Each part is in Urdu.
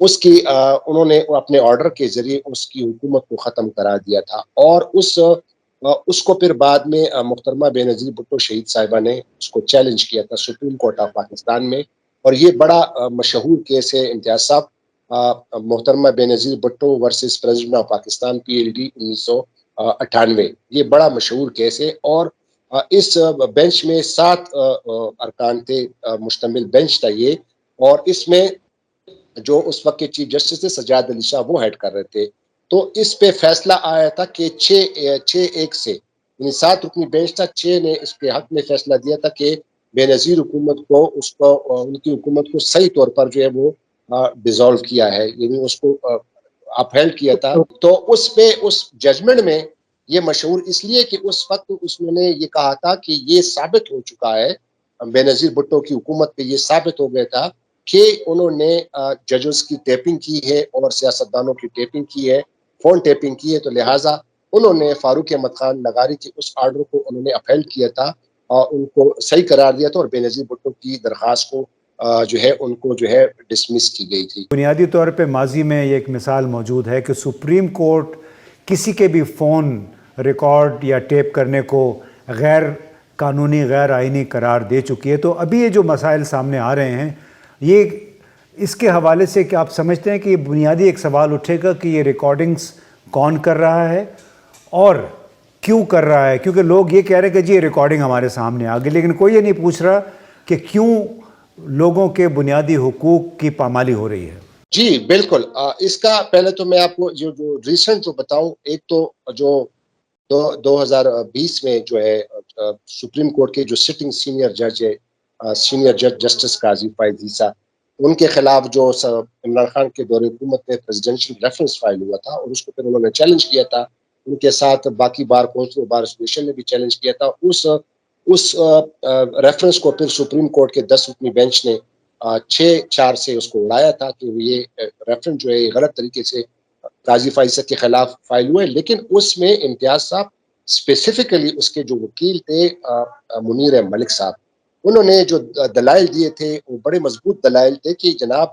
اس کی انہوں نے اپنے آرڈر کے ذریعے اس کی حکومت کو ختم کرا دیا تھا، اور اس کو پھر بعد میں محترمہ بے نظیر بھٹو شہید صاحبہ نے اس کو چیلنج کیا تھا سپریم کورٹ آف پاکستان میں، اور یہ بڑا مشہور کیس ہے امتیاز صاحب، محترمہ Benazir Bhutto versus president of Pakistan PLD 1998، یہ بڑا مشہور کیس ہے، اور اس بینچ میں 7 ارکان تھے مشتمل بینچ تھا یہ، اور اس میں جو اس وقت کے چیف جسٹس تھے سجاد علی شاہ وہ ہیڈ کر رہے تھے، تو اس پہ فیصلہ آیا تھا کہ 6-1 سے، یعنی 7 رکنی بینچ تھا، 6 نے اس کے حق میں فیصلہ دیا تھا کہ بے نظیر حکومت کو ان کی حکومت کو صحیح طور پر جو ہے وہ ڈیزالو کیا ہے، یعنی اس کو اپہیلڈ کیا تھا۔ تو اس پہ اس ججمنٹ میں یہ مشہور اس لیے کہ اس وقت اس نے یہ کہا تھا کہ یہ ثابت ہو چکا ہے، بے نظیر بھٹو کی حکومت پہ یہ ثابت ہو گیا تھا کہ انہوں نے ججز کی ٹیپنگ کی ہے اور سیاستدانوں کی ٹیپنگ کی ہے، فون ٹیپنگ کی ہے، تو لہٰذا انہوں نے فاروق احمد خان لغاری کے اس آرڈر کو انہوں نے اپہیلڈ کیا تھا اور ان کو صحیح قرار دیا تھا، اور بے نظیر بھٹو کی درخواست کو جو ہے ان کو جو ہے ڈسمس کی گئی تھی۔ بنیادی طور پہ ماضی میں یہ ایک مثال موجود ہے کہ سپریم کورٹ کسی کے بھی فون ریکارڈ یا ٹیپ کرنے کو غیر قانونی غیر آئینی قرار دے چکی ہے، تو ابھی یہ جو مسائل سامنے آ رہے ہیں یہ اس کے حوالے سے کہ آپ سمجھتے ہیں کہ یہ بنیادی ایک سوال اٹھے گا کہ یہ ریکارڈنگز کون کر رہا ہے اور کیوں کر رہا ہے؟ کیونکہ لوگ یہ کہہ رہے ہیں کہ جی یہ ریکارڈنگ ہمارے سامنے آ گئی، لیکن کوئی یہ نہیں پوچھ رہا کہ کیوں لوگوں کے بنیادی حقوق کی پامالی ہو رہی ہے۔ جی بالکل، اس کا پہلے تو میں آپ کو جو ریسنٹ جو بتاؤں، ایک تو جو 2020 میں جو ہے سپریم کورٹ کے جو سٹنگ سینئر جج ہے، سینئر جج جسٹس قاضی فائز عیسیٰ، ان کے خلاف جو عمران خان کے دور حکومت میں پریزیڈنشل ریفرنس فائل ہوا تھا، اور اس کو پھر انہوں نے چیلنج کیا تھا، ان کے ساتھ باقی بار کونسل بار ایسوسیشن نے بھی چیلنج کیا تھا، اس ریفرنس کو پھر سپریم کورٹ کے 10 رکنی بینچ نے 6-4 سے اس کو اڑایا تھا کہ یہ ریفرنس جو ہے غلط طریقے سے قاضی فائز کے خلاف فائل ہوئے، لیکن اس میں امتیاز صاحب اسپیسیفکلی اس کے جو وکیل تھے منیر ملک صاحب، انہوں نے جو دلائل دیے تھے وہ بڑے مضبوط دلائل تھے کہ جناب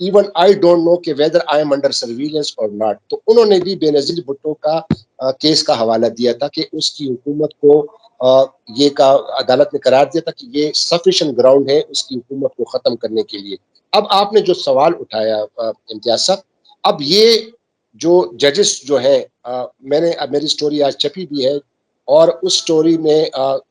ایون آئی ڈونٹ نو کہ whether I am under surveillance اور ناٹ، تو انہوں نے بھی بے نظیر بھٹو کا کیس کا حوالہ دیا تھا کہ اس کی حکومت کو یہ کا عدالت نے قرار دیا تھا کہ یہ سفیشینٹ گراؤنڈ ہے اس کی حکومت کو ختم کرنے کے لیے۔ اب آپ نے جو سوال اٹھایا امتیاز صاحب، اب یہ جو ججز جو ہیں، میں نے میری سٹوری آج چھپی بھی ہے، اور اس سٹوری میں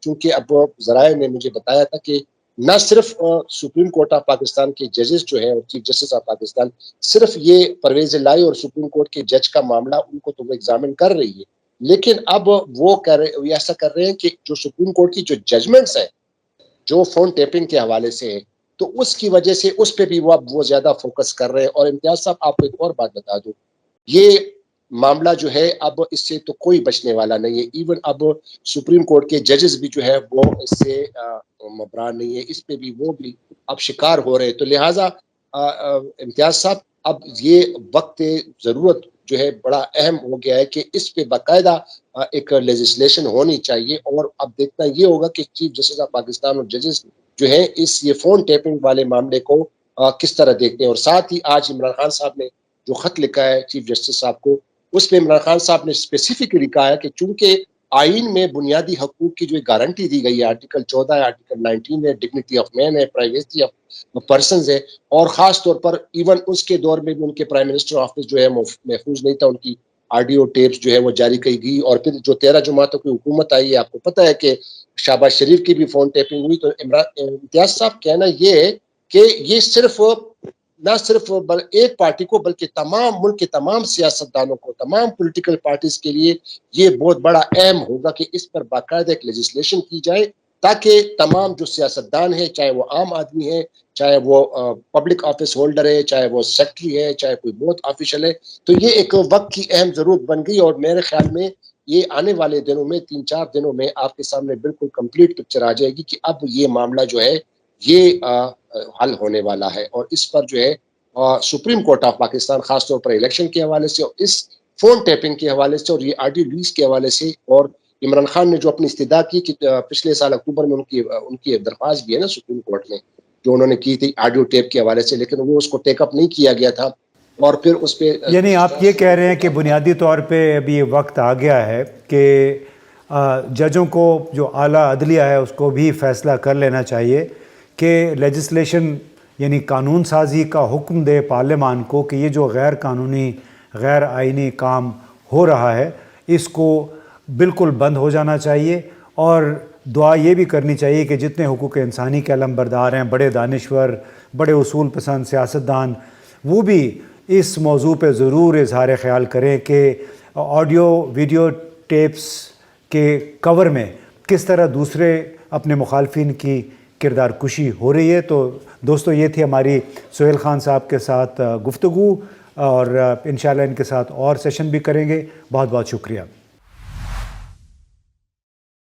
چونکہ اب ذرائع نے مجھے بتایا تھا کہ نہ صرف سپریم کورٹ آف پاکستان کے ججز جو ہیں اور چیف جسٹس آف پاکستان، صرف یہ پرویز الہی اور سپریم کورٹ کے جج کا معاملہ ان کو تو وہ ایگزامن کر رہی ہے، لیکن اب وہ ایسا کر رہے ہیں کہ جو سپریم کورٹ کی جو ججمنٹس ہیں جو فون ٹیپنگ کے حوالے سے ہے، تو اس کی وجہ سے اس پہ بھی وہ زیادہ فوکس کر رہے ہیں۔ اور امتیاز صاحب آپ کو ایک اور بات بتا دوں، یہ معاملہ جو ہے اب اس سے تو کوئی بچنے والا نہیں ہے، ایون اب سپریم کورٹ کے ججز بھی جو ہے وہ اس سے مبرا نہیں ہے، اس پہ بھی وہ بھی اب شکار ہو رہے، تو لہٰذا امتیاز صاحب اب یہ وقت ضرورت جو ہے بڑا اہم ہو گیا ہے کہ اس پہ باقاعدہ ایک لیجسلیشن ہونی چاہیے، اور اب دیکھنا یہ ہوگا کہ چیف جسٹس آف پاکستان اور ججز جو ہیں اس یہ فون ٹیپنگ والے معاملے کو کس طرح دیکھتے ہیں۔ اور ساتھ ہی آج عمران خان صاحب نے جو خط لکھا ہے چیف جسٹس صاحب کو، اس میں عمران خان صاحب نے اسپیسیفکلی کہا ہے کہ چونکہ آئین میں بنیادی حقوق کی جو گارنٹی دی گئی ہے، آرٹیکل 14 ہے، آرٹیکل 19 ہے، ڈگنیٹی آف مین ہے، پرائیویسی آف پرسنز ہے، اور خاص طور پر ایون اس کے دور میں بھی ان کے پرائم منسٹر آفس جو ہے محفوظ نہیں تھا، ان کی آڈیو ٹیپس جو ہے وہ جاری کی گئی، اور پھر جو 13 جماعتوں کی حکومت آئی ہے، آپ کو پتہ ہے کہ شہباز شریف کی بھی فون ٹیپنگ ہوئی، تو امتیاز صاحب کہنا یہ ہے کہ یہ صرف نہ صرف ایک پارٹی کو بلکہ تمام ملک کے تمام سیاستدانوں کو، تمام پولیٹیکل پارٹیز کے لیے یہ بہت بڑا اہم ہوگا کہ اس پر باقاعدہ ایک لیجسلیشن کی جائے، تاکہ تمام جو سیاستدان ہیں، چاہے وہ عام آدمی ہے، چاہے وہ پبلک آفس ہولڈر ہے، چاہے وہ سیکٹری ہے، چاہے کوئی بہت آفیشل ہے، تو یہ ایک وقت کی اہم ضرورت بن گئی، اور میرے خیال میں یہ آنے والے دنوں میں 3-4 دنوں میں آپ کے سامنے بالکل کمپلیٹ پکچر آ جائے گی کہ اب یہ معاملہ جو ہے یہ حل ہونے والا ہے، اور اس پر جو ہے سپریم کورٹ آف پاکستان خاص طور پر الیکشن کے حوالے سے، اور اس فون ٹیپنگ کے حوالے سے، اور یہ آڈیو لیز کے حوالے سے، اور عمران خان نے جو اپنی استدعا کی کہ پچھلے سال اکتوبر میں ان کی درخواست بھی ہے نا سپریم کورٹ میں جو انہوں نے کی تھی آڈیو ٹیپ کے حوالے سے، لیکن وہ اس کو ٹیک اپ نہیں کیا گیا تھا، اور پھر اس پہ یعنی آپ یہ کہہ رہے ہیں کہ بنیادی طور پہ ابھی یہ وقت آ گیا ہے کہ ججوں کو جو اعلیٰ عدلیہ ہے اس کو بھی فیصلہ کر لینا چاہیے کہ لیجسلیشن یعنی قانون سازی کا حکم دے پارلیمان کو کہ یہ جو غیر قانونی غیر آئینی کام ہو رہا ہے اس کو بالکل بند ہو جانا چاہیے، اور دعا یہ بھی کرنی چاہیے کہ جتنے حقوق انسانی کے علم بردار ہیں، بڑے دانشور، بڑے اصول پسند سیاستدان، وہ بھی اس موضوع پہ ضرور اظہار خیال کریں کہ آڈیو ویڈیو ٹیپس کے کور میں کس طرح دوسرے اپنے مخالفین کی کردار کشی ہو رہی ہے۔ تو دوستو یہ تھی ہماری سہیل خان صاحب کے ساتھ گفتگو، اور انشاءاللہ ان کے ساتھ اور سیشن بھی کریں گے۔ بہت بہت شکریہ۔